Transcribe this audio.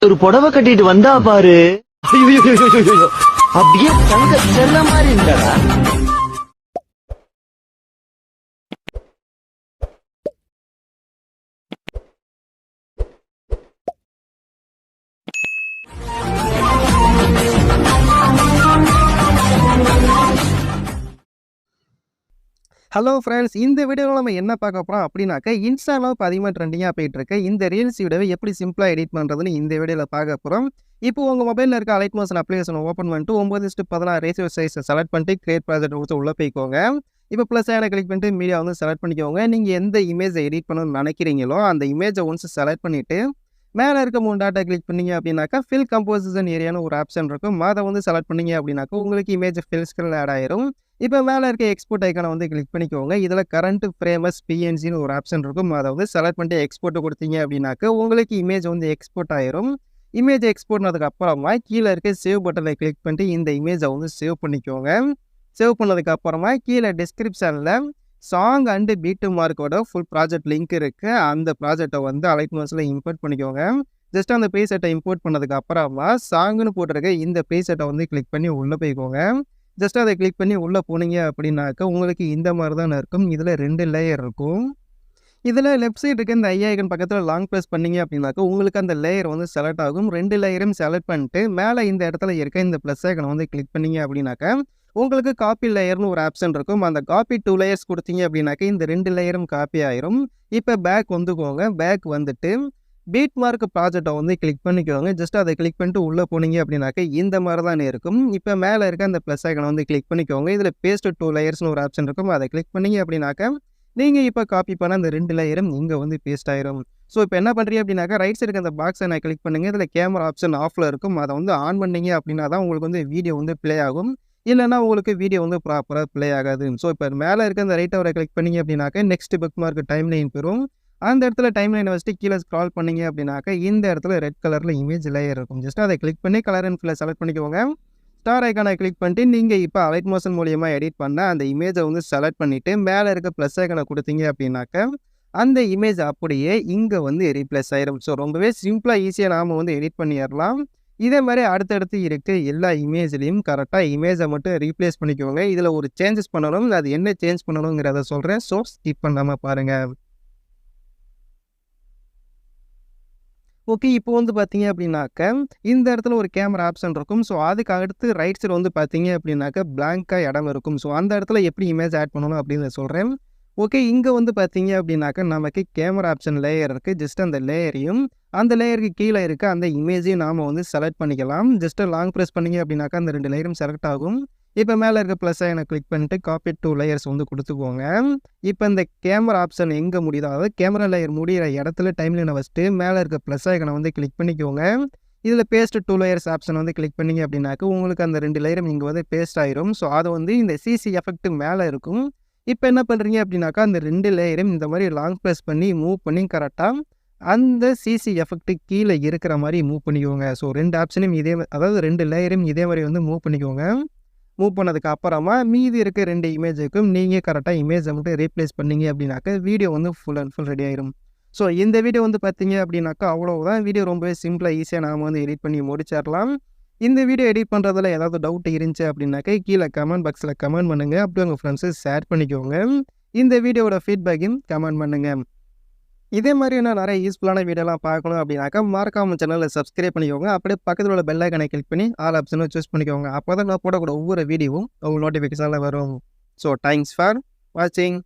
ஒரு புடவை கட்டிட்டு வந்தா பாரு. ஐயோ, அப்படியே தங்க செல்ல மாதிரி இருந்தாடா. ஹலோ ஃப்ரெண்ட்ஸ், இந்த வீடியோவில் நம்ம என்ன பார்க்க போகிறோம் அப்படின்னாக்கா, இன்ஸ்டாவில் இப்போ அதிகமாக ட்ரெண்டிங்காக போயிட்டுருக்கு இந்த ரீல்ஸ் வீடியோவை எப்படி சிம்பிளாக எடிட் பண்ணுறதுன்னு இந்த வீடியோவில் பார்க்க போகிறோம். இப்போ உங்கள் மொபைலில் இருக்க அலைட் மோஷன் அப்ளிகேஷனை ஓப்பன் பண்ணிட்டு 9:16 ரேஷியோ சைஸை செலக்ட் பண்ணிட்டு கிரியேட் ப்ராஜெக்ட் கொடுத்து உள்ளே போய்க்கோங்க. இப்போ ப்ளஸ் ஐனை கிளிக் பண்ணிட்டு மீடியா வந்து செலக்ட் பண்ணிக்கோங்க. நீங்கள் எந்த இமேஜை எடிட் பண்ணணும்னு நினைக்கிறீங்களோ அந்த இமேஜை ஒன்ஸ் செலக்ட் பண்ணிவிட்டு மேலே இருக்க 3 டாட்டா கிளிக் பண்ணிங்க அப்படின்னாக்கா ஃபில் கம்போசிஷன் ஏரியான்னு ஒரு ஆப்ஷன் இருக்கும். அதை வந்து செலக்ட் பண்ணிங்க அப்படின்னாக்கா உங்களுக்கு இமேஜ் ஃபில் ஸ்கில் ஆட் ஆயிரும். இப்போ மேலே இருக்க எக்ஸ்போர்ட் ஐக்கானை வந்து கிளிக் பண்ணிக்கோங்க. இதில் கரண்ட் ஃப்ரேமஸ் பிஎன்ஜின்னு ஒரு ஆப்ஷன் இருக்கும். அதை வந்து செலக்ட் பண்ணிட்டு எக்ஸ்போர்ட் கொடுத்தீங்க அப்படின்னாக்கா உங்களுக்கு இமேஜ் வந்து எக்ஸ்போர்ட் ஆயிரும். இமேஜ் எக்ஸ்போர்ட்னதுக்கு அப்புறமா கீழே இருக்க சேவ் பட்டனை கிளிக் பண்ணிட்டு இந்த இமேஜை வந்து சேவ் பண்ணிக்கோங்க. சேவ் பண்ணதுக்கு அப்புறமா கீழே டிஸ்கிரிப்ஷனில் சாங் அண்டு பீட்டு மார்க்கோட ஃபுல் ப்ராஜெக்ட் லிங்க் இருக்குது. அந்த ப்ராஜெக்டை வந்து அலைட் மோஷனில் இம்போர்ட் பண்ணிக்கோங்க. ஜஸ்ட் அந்த ப்ரீசெட்டை இம்போர்ட் பண்ணதுக்கு அப்புறமா சாங்குன்னு போட்டிருக்க இந்த ப்ரீசெட்டை வந்து கிளிக் பண்ணி உள்ளே போய்க்கோங்க. ஜஸ்ட் அதை கிளிக் பண்ணி உள்ளே போனீங்க அப்படின்னாக்கா உங்களுக்கு இந்த மாதிரி தான் இருக்கும். இதில் 2 லேயர் இருக்கும். இதில் லெஃப்ட் சைடு இருக்க இந்த ஐ ஐக்கன் பக்கத்தில் லாங் ப்ரெஸ் பண்ணிங்க அப்படின்னாக்கா உங்களுக்கு அந்த லேயர் வந்து செலக்ட் ஆகும். 2 லேயரும் செலக்ட் பண்ணிட்டு மேலே இந்த இடத்துல இருக்க இந்த ப்ளஸ் ஐக்கனை வந்து கிளிக் பண்ணிங்க அப்படின்னாக்கா உங்களுக்கு காப்பி லேயர்னு ஒரு ஆப்ஷன் இருக்கும். அந்த காப்பி 2 லேயர்ஸ் கொடுத்தீங்க அப்படின்னாக்கா இந்த 2 லேயரும் காப்பி ஆயிரும். இப்போ பேக் வந்துக்கோங்க. பேக் வந்துட்டு பீட் மார்க் ப்ராஜெக்டை வந்து கிளிக் பண்ணிக்கோங்க. ஜஸ்ட் அதை கிளிக் பண்ணிட்டு உள்ளே போனீங்க அப்படின்னாக்கா இந்த மாதிரி தான் இருக்கும். இப்போ மேலே இருக்க அந்த ப்ளஸ் ஐக்கனை வந்து கிளிக் பண்ணிக்கோங்க. இதில் பேஸ்ட் 2 லேயர்ஸ்னு ஒரு ஆப்ஷன் இருக்கும். அதை கிளிக் பண்ணிங்க அப்படின்னாக்கா நீங்கள் இப்போ காப்பி பண்ண அந்த 2 லேயரும் இங்கே வந்து பேஸ்ட் ஆயிரும். ஸோ இப்போ என்ன பண்ணுறீங்க அப்படின்னாக்கா ரைட் சைடுக்கு அந்த பாக்ஸை நான் கிளிக் பண்ணுங்கள். இதில் கேமரா ஆப்ஷன் ஆஃபில் இருக்கும். அதை வந்து ஆன் பண்ணிங்க அப்படின்னா தான் உங்களுக்கு வந்து வீடியோ வந்து ப்ளே ஆகும். இல்லைனா உங்களுக்கு வீடியோ வந்து ப்ராப்பராக ப்ளே ஆகாது. ஸோ இப்போ மேலே இருக்க அந்த ரைட் அவரை கிளிக் பண்ணிங்க அப்படின்னாக்கா next book mark time line பெறும். அந்த இடத்துல டைம் லைனை வச்சுட்டு கீழே ஸ்க்ரால் பண்ணிங்க அப்படின்னாக்கா இந்த இடத்துல ரெட் கலரில் இமேஜ் லேயர் இருக்கும். ஜஸ்ட் அதை கிளிக் பண்ணி கலர் அண்ட் ஃபில்லை செலக்ட் பண்ணிக்கோங்க. ஸ்டார் ஐக்கானை கிளிக் பண்ணிட்டு நீங்கள் இப்போ அலைட் மோஷன் மூலியமாக எடிட் பண்ண அந்த இமேஜை வந்து செலக்ட் பண்ணிவிட்டு மேலே இருக்க ப்ளஸ் ஐக்கானை கொடுத்தீங்க அப்படின்னாக்கா அந்த இமேஜ் அப்படியே இங்கே வந்து ரீப்ளேஸ் ஆயிரும். ஸோ ரொம்பவே சிம்பிளாக ஈஸியாக நாம் வந்து எடிட் பண்ணிடலாம். இதே மாதிரி அடுத்தடுத்து இருக்க எல்லா இமேஜ்லேயும் கரெக்டாக இமேஜை மட்டும் ரீப்ளேஸ் பண்ணிக்கோங்க. இதில் ஒரு சேஞ்சஸ் பண்ணணும். அது என்ன சேஞ்ச் பண்ணணுங்கிறத சொல்கிறேன். ஸோ ஸ்கிப் பண்ணாமல் பாருங்கள். ஓகே, இப்போ வந்து பார்த்தீங்க அப்படின்னாக்க இந்த இடத்துல ஒரு கேமரா ஆப்ஷன் இருக்கும். ஸோ அதுக்கு அடுத்து ரைட் சைடு வந்து பார்த்தீங்க அப்படின்னாக்க பிளாங்காக இடம் இருக்கும். ஸோ அந்த இடத்துல எப்படி இமேஜ் ஆட் பண்ணணும் அப்படின்னு சொல்கிறேன். ஓகே, இங்கே வந்து பார்த்தீங்க அப்படின்னாக்க நமக்கு கேமரா ஆப்ஷன் லேயர் இருக்குது. ஜஸ்ட் அந்த லேயரையும் அந்த லேயருக்கு கீழே இருக்க அந்த இமேஜையும் நாம் வந்து செலக்ட் பண்ணிக்கலாம். ஜஸ்ட் லாங் ப்ரெஸ் பண்ணிங்க அப்படின்னாக்கா அந்த 2 லேயரும் செலக்ட் ஆகும். இப்போ மேலே இருக்க ப்ளஸ் ஐனை கிளிக் பண்ணிட்டு காப்பி 2 லேயர்ஸ் வந்து கொடுத்துக்கோங்க. இப்போ இந்த கேமரா ஆப்ஷன் எங்கே முடியுதோ அதாவது கேமரா லேயர் முடிகிற இடத்துல டைம் லைனை வச்சுட்டு மேலே இருக்க ப்ளஸ் ஐக்கனை வந்து கிளிக் பண்ணிக்கோங்க. இதில் பேஸ்ட் 2 லேயர்ஸ் ஆப்ஷன் வந்து கிளிக் பண்ணிங்க அப்படின்னாக்க உங்களுக்கு அந்த 2 லேயரும் இங்கே வந்து பேஸ்ட் ஆயிரும். ஸோ அது வந்து இந்த சிசி எஃபெக்ட் மேலே இருக்கும். இப்போ என்ன பண்ணுறீங்க அப்படின்னாக்கா அந்த 2 லேயரும் இந்த மாதிரி லாங் ப்ரெஸ் பண்ணி மூவ் பண்ணி கரெக்டாக அந்த சிசி எஃபெக்ட் கீழே இருக்கிற மாதிரி மூவ் பண்ணிக்கோங்க. ஸோ 2 ஆப்ஷனையும் இதே அதாவது 2 லேயரையும் இதே மாதிரி வந்து மூவ் பண்ணிக்கோங்க. மூவ் பண்ணதுக்கு அப்புறமா மீதி இருக்க 2 இமேஜுக்கும் நீங்கள் கரெக்டாக இமேஜை மட்டும் ரீப்ளேஸ் பண்ணிங்க அப்படின்னாக்கா வீடியோ வந்து ஃபுல் அண்ட் ஃபுல் ரெடி ஆயிரும். ஸோ இந்த வீடியோ வந்து பார்த்தீங்க அப்படின்னாக்கா அவ்வளோதான். வீடியோ ரொம்பவே சிம்பிளாக ஈஸியாக நாம் வந்து எடிட் பண்ணி முடிச்சிடலாம். இந்த வீடியோ எடிட் பண்ணுறதுல ஏதாவது டவுட் இருந்துச்சு அப்படின்னாக்கா கீழே கமெண்ட் பாக்ஸில் கமெண்ட் பண்ணுங்கள். அப்படியே உங்கள் ஃப்ரெண்ட்ஸு ஷேர் பண்ணிக்கோங்க. இந்த வீடியோவோட ஃபீட்பேக்கையும் கமெண்ட் பண்ணுங்கள். இதே மாதிரியான நிறைய யூஸ்ஃபுல்லான வீடியோலாம் பார்க்கணும் அப்படின்னாக்கா மறக்காம சேனலை சப்ஸ்கிரைப் பண்ணிக்கோங்க. அப்படியே பக்கத்தில் உள்ள பெல் ஐக்கனை கிளிக் பண்ணி ஆல் ஆப்ஷனை சூஸ் பண்ணிக்கோங்க. அப்போ தான் நான் போடக்கூடிய ஒவ்வொரு வீடியோவும் உங்களுக்கு நோட்டிஃபிகேஷனில் வரும். ஸோ தேங்க்ஸ் ஃபார் வாட்சிங்.